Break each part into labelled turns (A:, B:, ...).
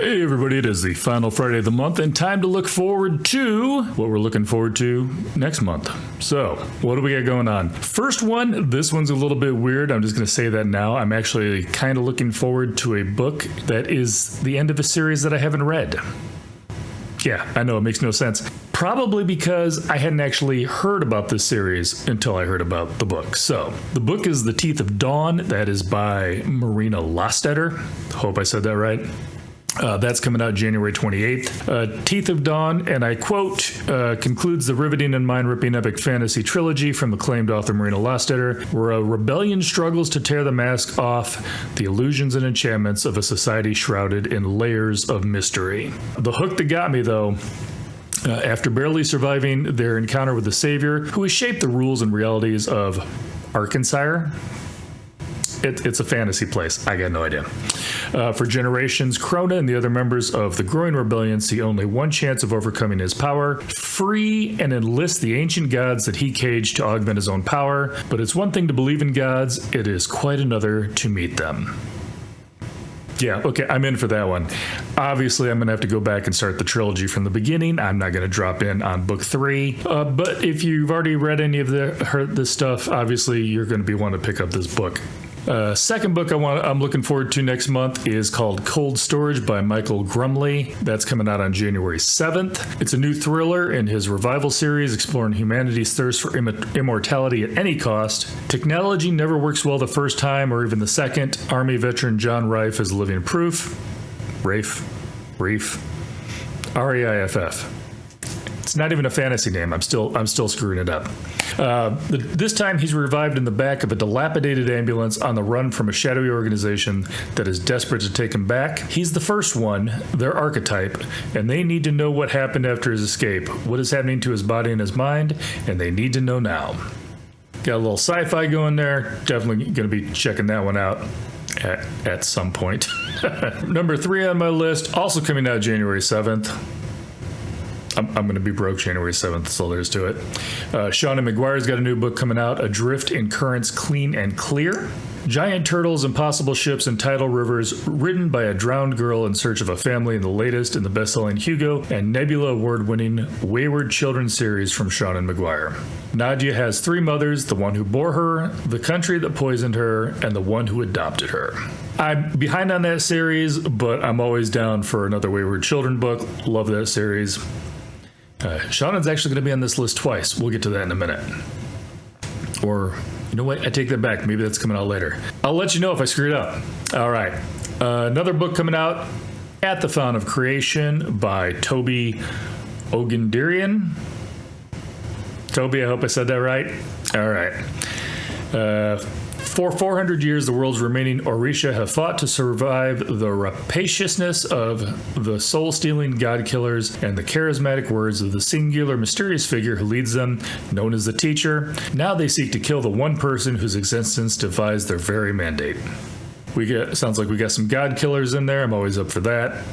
A: Hey everybody, it is the final Friday of the month and time to look forward to what we're looking forward to next month. So, what do we got going on? First one, this one's a little bit weird. I'm just going to say that now. I'm actually kind of looking forward to a book that is the end of a series that I haven't read. Yeah, I know, it makes no sense. Probably because I hadn't actually heard about this series until I heard about the book. So, the book is The Teeth of Dawn. That is by Marina Lostetter. Hope I said that right. That's coming out January 28th. Teeth of Dawn, and I quote, concludes the riveting and mind-ripping epic fantasy trilogy from acclaimed author Marina Lostetter, where a rebellion struggles to tear the mask off the illusions and enchantments of a society shrouded in layers of mystery. The hook that got me, though, after barely surviving their encounter with the Savior, who has shaped the rules and realities of Arkansas. It's a fantasy place. I got no idea. For generations, Krona and the other members of the growing rebellion see only one chance of overcoming his power: free and enlist the ancient gods that he caged to augment his own power. But it's one thing to believe in gods, it is quite another to meet them. Yeah, okay, I'm in for that one. Obviously, I'm going to have to go back and start the trilogy from the beginning. I'm not going to drop in on book 3. But if you've already read any of this stuff, obviously you're going to be wanting to pick up this book. Second book I'm looking forward to next month is called Cold Storage by Michael Grumley. That's coming out on January 7th. It's a new thriller in his revival series exploring humanity's thirst for immortality at any cost. Technology never works well the first time or even the second. Army veteran John Rife is living proof. Reif. R-A-I-F-F. It's not even a fantasy name. I'm still screwing it up. This time he's revived in the back of a dilapidated ambulance on the run from a shadowy organization that is desperate to take him back. He's the first one, their archetype, and they need to know what happened after his escape, what is happening to his body and his mind, and they need to know now. Got a little sci-fi going there. Definitely going to be checking that one out at some point. Number 3 on my list, also coming out January 7th. I'm going to be broke January 7th, that's all there is to it. Sean and McGuire's got a new book coming out, Adrift in Currents Clean and Clear. Giant turtles, impossible ships, and tidal rivers, written by a drowned girl in search of a family in the latest in the best-selling Hugo and Nebula award-winning Wayward Children series from Sean and McGuire. Nadia has 3 mothers, the one who bore her, the country that poisoned her, and the one who adopted her. I'm behind on that series, but I'm always down for another Wayward Children book. Love that series. Shannon's actually going to be on this list twice. We'll get to that in a minute. Or, you know what? I take that back. Maybe that's coming out later. I'll let you know if I screw it up. All right. Another book coming out, At the Fountain of Creation by Toby Ogundirian. Toby, I hope I said that right. All right. For 400 years, the world's remaining Orisha have fought to survive the rapaciousness of the soul-stealing god-killers and the charismatic words of the singular, mysterious figure who leads them, known as the Teacher. Now they seek to kill the one person whose existence defies their very mandate. Sounds like we got some god-killers in there. I'm always up for that.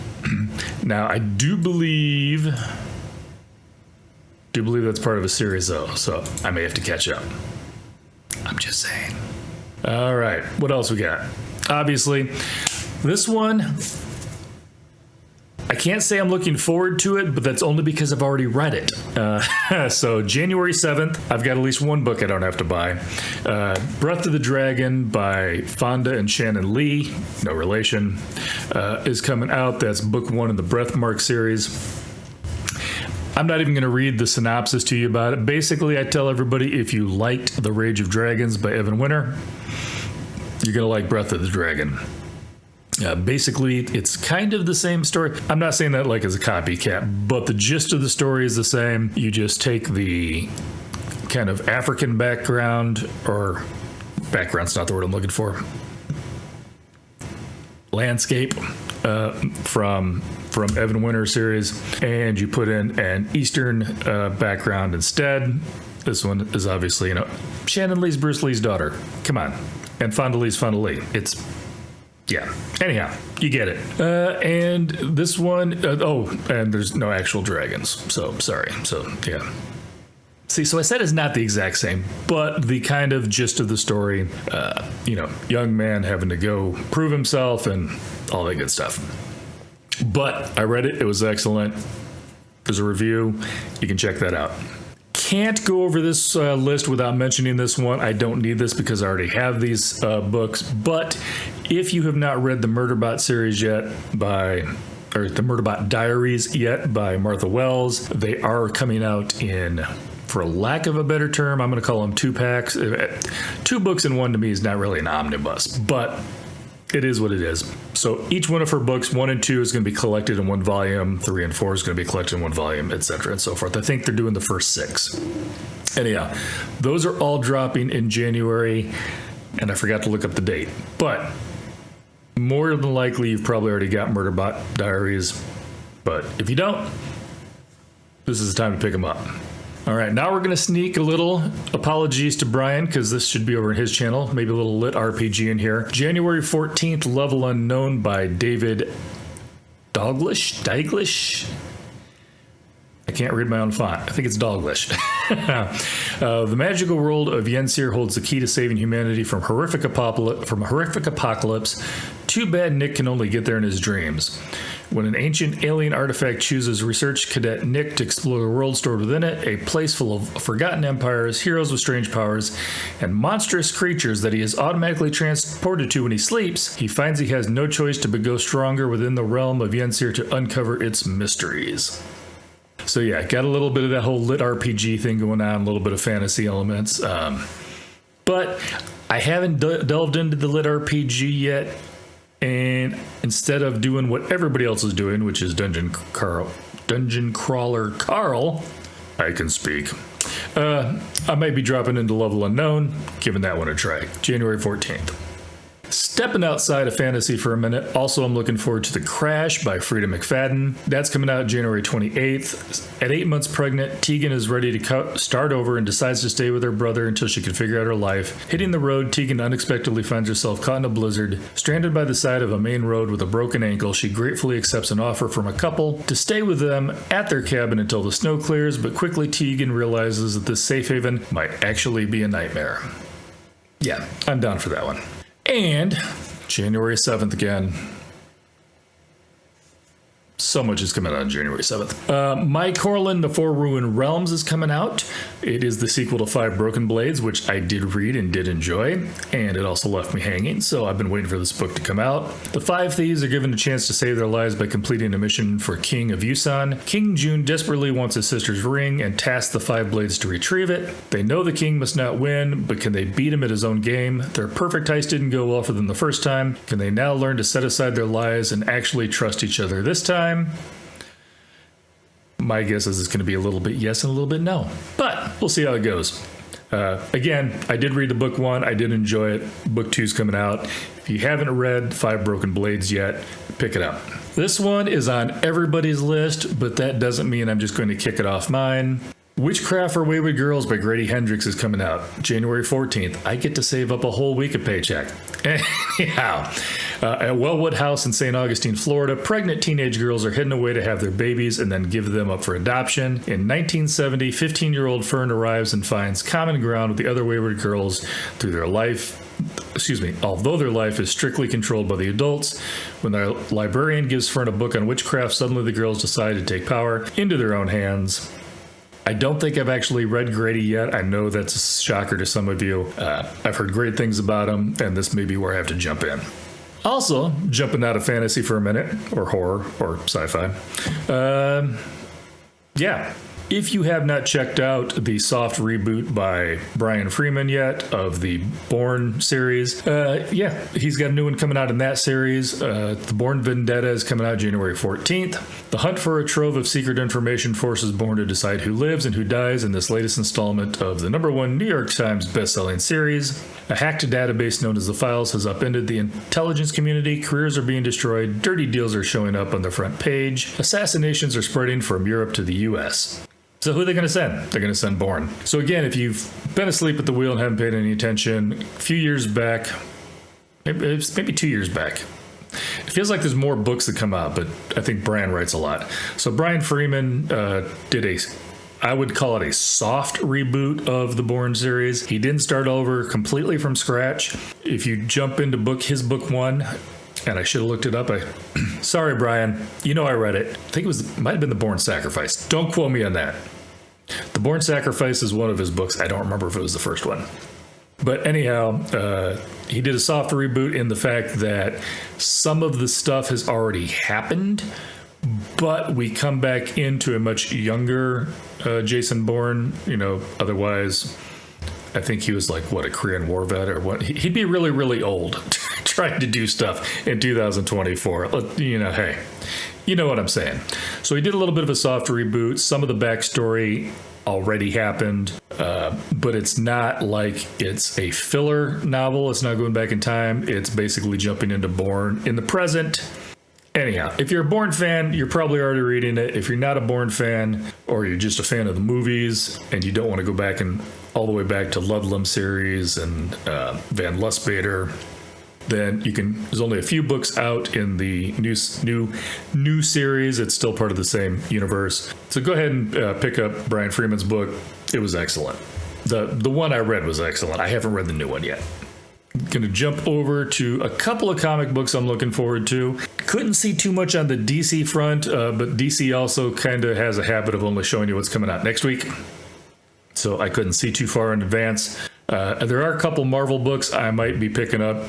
A: Now, I do believe that's part of a series, though, so I may have to catch up. I'm just saying. All right, what else we got? Obviously, this one, I can't say I'm looking forward to it, but that's only because I've already read it. So January 7th, I've got at least one book I don't have to buy. Breath of the Dragon by Fonda and Shannon Lee, no relation, is coming out. That's book 1 in the Breathmark series. I'm not even going to read the synopsis to you about it. Basically, I tell everybody, if you liked The Rage of Dragons by Evan Winter, you're going to like Breath of the Dragon. Basically, it's kind of the same story. I'm not saying that like as a copycat, but the gist of the story is the same. You just take the kind of African background, or background's not the word I'm looking for, landscape from Evan Winter series, and you put in an Eastern background instead. This one is obviously, Shannon Lee's Bruce Lee's daughter. Come on. And Fonda Lee's Fonda Lee. It's, yeah. Anyhow, you get it. And this one, and there's no actual dragons. So, sorry. So, yeah. See, so I said it's not the exact same, but the kind of gist of the story, young man having to go prove himself and all that good stuff. But I read it. It was excellent. There's a review. You can check that out. Can't go over this list without mentioning this one. I don't need this because I already have these books. But if you have not read the Murderbot series yet or the Murderbot Diaries yet by Martha Wells, they are coming out in, for lack of a better term, I'm going to call them 2-packs. 2 books in one to me is not really an omnibus, but it is what it is. So each one of her books, 1 and 2, is going to be collected in one volume. 3 and 4 is going to be collected in one volume, etc. and so forth. I think they're doing the first 6. Anyhow, those are all dropping in January, and I forgot to look up the date. But more than likely, you've probably already got Murderbot Diaries. But if you don't, this is the time to pick them up. All right, now we're going to sneak a little apologies to Brian, because this should be over in his channel. Maybe a little lit RPG in here. January 14th, Level Unknown by David Dalglish. I can't read my own font. I think it's Dalglish. The magical world of Yennefer holds the key to saving humanity from a horrific apocalypse. Too bad Nick can only get there in his dreams. When an ancient alien artifact chooses research cadet Nick to explore the world stored within it, a place full of forgotten empires, heroes with strange powers, and monstrous creatures that he is automatically transported to when he sleeps, he finds he has no choice to go stronger within the realm of Yennefer to uncover its mysteries. So yeah, got a little bit of that whole lit RPG thing going on, a little bit of fantasy elements. But I haven't delved into the lit RPG yet. And instead of doing what everybody else is doing, which is Dungeon Crawler Carl, I can speak. I might be dropping into Level Unknown, giving that one a try. January 14th. Stepping outside of fantasy for a minute, also I'm looking forward to The Crash by Frida McFadden. That's coming out January 28th. At 8 months pregnant, Tegan is ready to start over and decides to stay with her brother until she can figure out her life. Hitting the road, Tegan unexpectedly finds herself caught in a blizzard. Stranded by the side of a main road with a broken ankle, she gratefully accepts an offer from a couple to stay with them at their cabin until the snow clears, but quickly Tegan realizes that this safe haven might actually be a nightmare. Yeah, I'm down for that one. And January 7th again. So much is coming out on January 7th. My Corlin, The Four Ruined Realms is coming out. It is the sequel to Five Broken Blades, which I did read and did enjoy, and it also left me hanging, so I've been waiting for this book to come out. The five thieves are given a chance to save their lives by completing a mission for King of Yusan. King Jun desperately wants his sister's ring and tasks the five blades to retrieve it. They know the king must not win, but can they beat him at his own game? Their perfect heist didn't go well for them the first time. Can they now learn to set aside their lies and actually trust each other this time? My guess is it's going to be a little bit yes and a little bit no, but we'll see how it goes. Again, I did read the book 1. I did enjoy it. Book 2 is coming out. If you haven't read Five Broken Blades yet, pick it up. This one is on everybody's list, but that doesn't mean I'm just going to kick it off mine. Witchcraft for Wayward Girls by Grady Hendrix is coming out January 14th. I get to save up a whole week of paycheck. Anyhow, at Wellwood House in St. Augustine, Florida, pregnant teenage girls are hidden away to have their babies and then give them up for adoption. In 1970, 15-year-old Fern arrives and finds common ground with the other wayward girls through their life. Although their life is strictly controlled by the adults. When the librarian gives Fern a book on witchcraft, suddenly the girls decide to take power into their own hands. I don't think I've actually read Grady yet. I know that's a shocker to some of you. I've heard great things about him, and this may be where I have to jump in. Also, jumping out of fantasy for a minute, or horror, or sci-fi. If you have not checked out the soft reboot by Brian Freeman yet of the Bourne series, he's got a new one coming out in that series. The Bourne Vendetta is coming out January 14th. The hunt for a trove of secret information forces Bourne to decide who lives and who dies in this latest installment of the #1 New York Times bestselling series. A hacked database known as The Files has upended the intelligence community. Careers are being destroyed. Dirty deals are showing up on the front page. Assassinations are spreading from Europe to the U.S. So who are they going to send? They're going to send Bourne. So again, if you've been asleep at the wheel and haven't paid any attention, a few years back, maybe 2 years back, it feels like there's more books that come out, but I think Brian writes a lot. So Brian Freeman did I would call it a soft reboot of the Bourne series. He didn't start over completely from scratch. If you jump into his book 1, and I should have looked it up. Sorry, Brian. You know I read it. I think might have been The Born Sacrifice. Don't quote me on that. The Born Sacrifice is one of his books. I don't remember if it was the first one. But anyhow, he did a soft reboot in the fact that some of the stuff has already happened, but we come back into a much younger Jason Bourne. Otherwise, I think he was like, a Korean War vet or what? He'd be really, really old trying to do stuff in 2024. Hey, you know what I'm saying. So he did a little bit of a soft reboot. Some of the backstory already happened, but it's not like it's a filler novel. It's not going back in time. It's basically jumping into Bourne in the present. Anyhow, if you're a Bourne fan, you're probably already reading it. If you're not a Bourne fan, or you're just a fan of the movies and you don't want to go back and all the way back to Ludlum series and Van Lustbader, then there's only a few books out in the new series. It's still part of the same universe. So go ahead and pick up Brian Freeman's book. It was excellent. The one I read was excellent. I haven't read the new one yet. Going to jump over to a couple of comic books I'm looking forward to. Couldn't see too much on the DC front, but DC also kind of has a habit of only showing you what's coming out next week. So I couldn't see too far in advance. There are a couple Marvel books I might be picking up.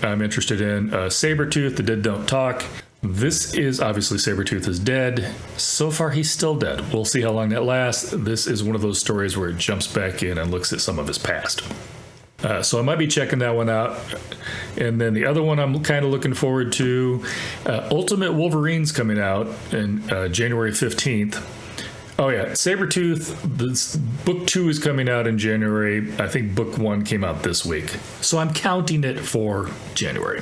A: I'm interested in Sabretooth, The Dead Don't Talk. This is obviously Sabretooth is dead. So far, he's still dead. We'll see how long that lasts. This is one of those stories where it jumps back in and looks at some of his past. So I might be checking that one out. And then the other one I'm kind of looking forward to, Ultimate Wolverine's coming out in January 15th. Oh yeah, Sabretooth, this book 2 is coming out in January. I think book 1 came out this week. So I'm counting it for January.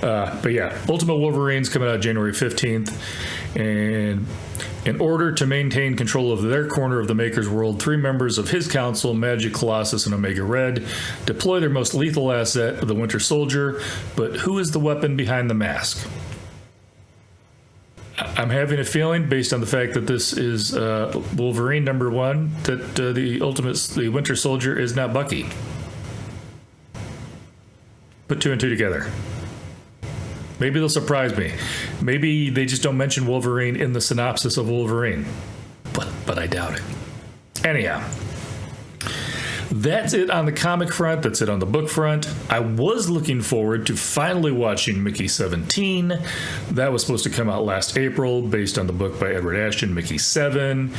A: But yeah, Ultimate Wolverine's coming out January 15th. And in order to maintain control of their corner of the Maker's world, 3 members of his council, Magic, Colossus, and Omega Red, deploy their most lethal asset, the Winter Soldier. But who is the weapon behind the mask? I'm having a feeling, based on the fact that this is Wolverine #1, that the Winter Soldier is not Bucky. Put 2 and 2 together. Maybe they'll surprise me. Maybe they just don't mention Wolverine in the synopsis of Wolverine. But I doubt it. Anyhow, that's it on the comic front. That's it on the book front. I was looking forward to finally watching Mickey 17. That was supposed to come out last April, based on the book by Edward Ashton, Mickey 7.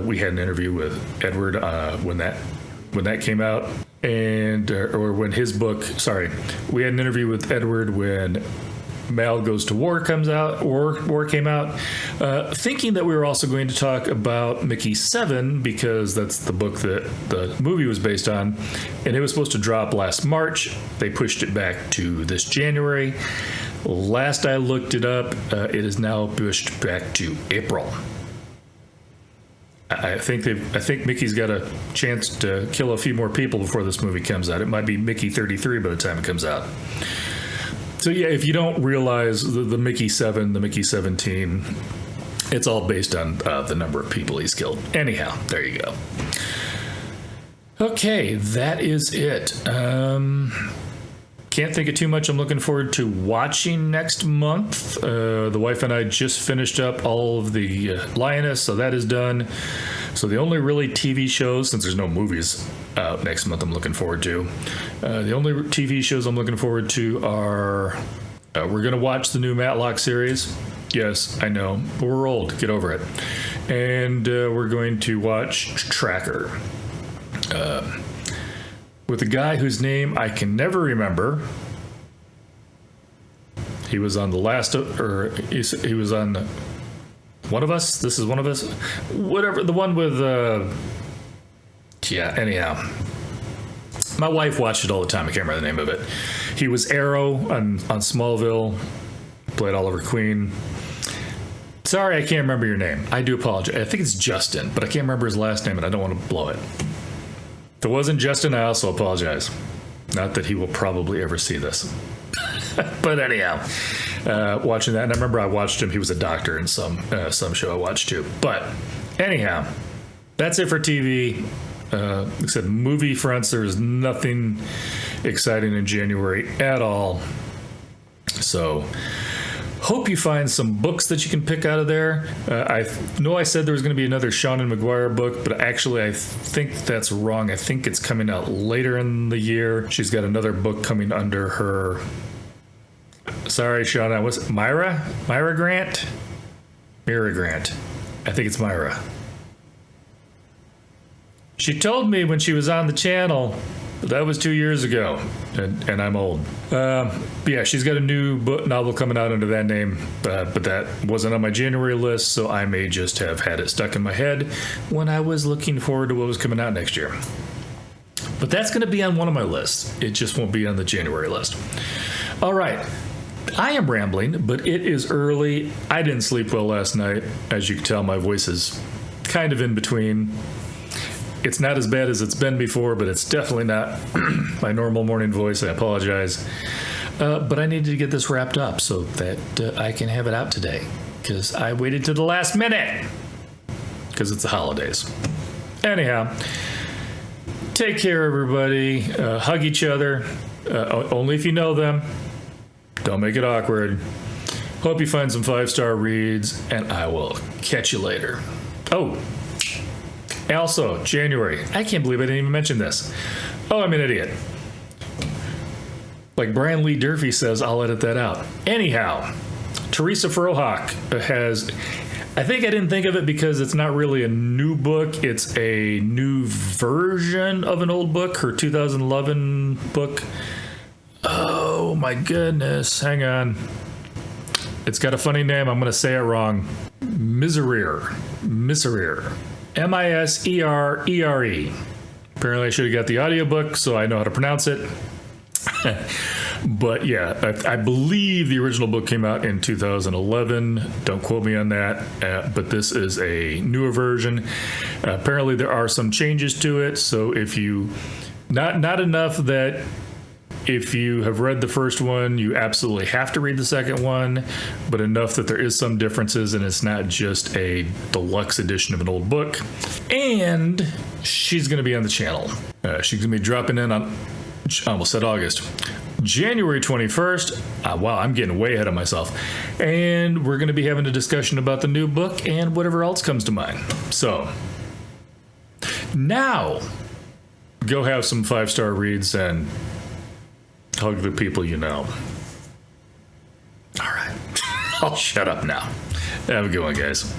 A: We had an interview with Edward when that came out, and or when his book. Sorry, we had an interview with Edward when Mal Goes to War comes out, War came out, thinking that we were also going to talk about Mickey 7, because that's the book that the movie was based on, and it was supposed to drop last March. They pushed it back to this January. Last I looked it up, it is now pushed back to April. I think Mickey's got a chance to kill a few more people before this movie comes out. It might be Mickey 33 by the time it comes out. So yeah, if you don't realize the Mickey 7, the Mickey 17, it's all based on the number of people he's killed. Anyhow, there you go. Okay, that is it. Can't think of too much I'm looking forward to watching next month. The wife and I just finished up all of the Lioness, so that is done. So the only really TV shows, since there's no movies out next month I'm looking forward to, the only TV shows I'm looking forward to are, we're going to watch the new Matlock series. Yes, I know, but we're old. Get over it. And we're going to watch Tracker. With a guy whose name I can never remember. He was on the last, or he was on One of Us. This is One of Us. Whatever, the one with, yeah, anyhow. My wife watched it all the time. I can't remember the name of it. He was Arrow on Smallville. Played Oliver Queen. Sorry, I can't remember your name. I do apologize. I think it's Justin, but I can't remember his last name, and I don't want to blow it. If it wasn't Justin, I also apologize. Not that he will probably ever see this. But anyhow, watching that, and I remember I watched him. He was a doctor in some show I watched too. But anyhow, that's it for TV. Like I said, movie fronts, there's nothing exciting in January at all. So hope you find some books that you can pick out of there. I know I said there was going to be another Seanan McGuire book, but actually I think that's wrong. I think it's coming out later in the year. She's got another book coming under her... Sorry, Shauna. What's it? Myra? Myra Grant? Myra Grant. I think it's Myra. She told me when she was on the channel, but that was 2 years ago, and I'm old. But yeah, she's got a new novel coming out under that name, but that wasn't on my January list, so I may just have had it stuck in my head when I was looking forward to what was coming out next year. But that's going to be on one of my lists. It just won't be on the January list. All right. I am rambling, but it is early. I didn't sleep well last night. As you can tell, my voice is kind of in between. It's not as bad as it's been before, but it's definitely not my normal morning voice. I apologize. But I needed to get this wrapped up so that I can have it out today, because I waited to the last minute because it's the holidays. Anyhow, take care, everybody. Hug each other, only if you know them. Don't make it awkward. Hope you find some 5-star reads, and I will catch you later. Oh, also, January. I can't believe I didn't even mention this. Oh, I'm an idiot. Like Brian Lee Durfee says, I'll edit that out. Anyhow, Teresa Frohock has... I think I didn't think of it because it's not really a new book. It's a new version of an old book, her 2011 book. Oh, my goodness. Hang on. It's got a funny name. I'm going to say it wrong. Miserere. Miserere. Miserere. Apparently I should have got the audiobook, so I know how to pronounce it. But yeah, I believe the original book came out in 2011. Don't quote me on that. But this is a newer version. Apparently there are some changes to it. So if you, not enough that if you have read the first one, you absolutely have to read the second one, but enough that there is some differences and it's not just a deluxe edition of an old book. And she's going to be on the channel. She's going to be dropping in on, I almost said August, January 21st. Wow, I'm getting way ahead of myself. And we're going to be having a discussion about the new book and whatever else comes to mind. So now go have some 5-star reads and hug the people you know. All right. I'll shut up now. Have a good one, guys.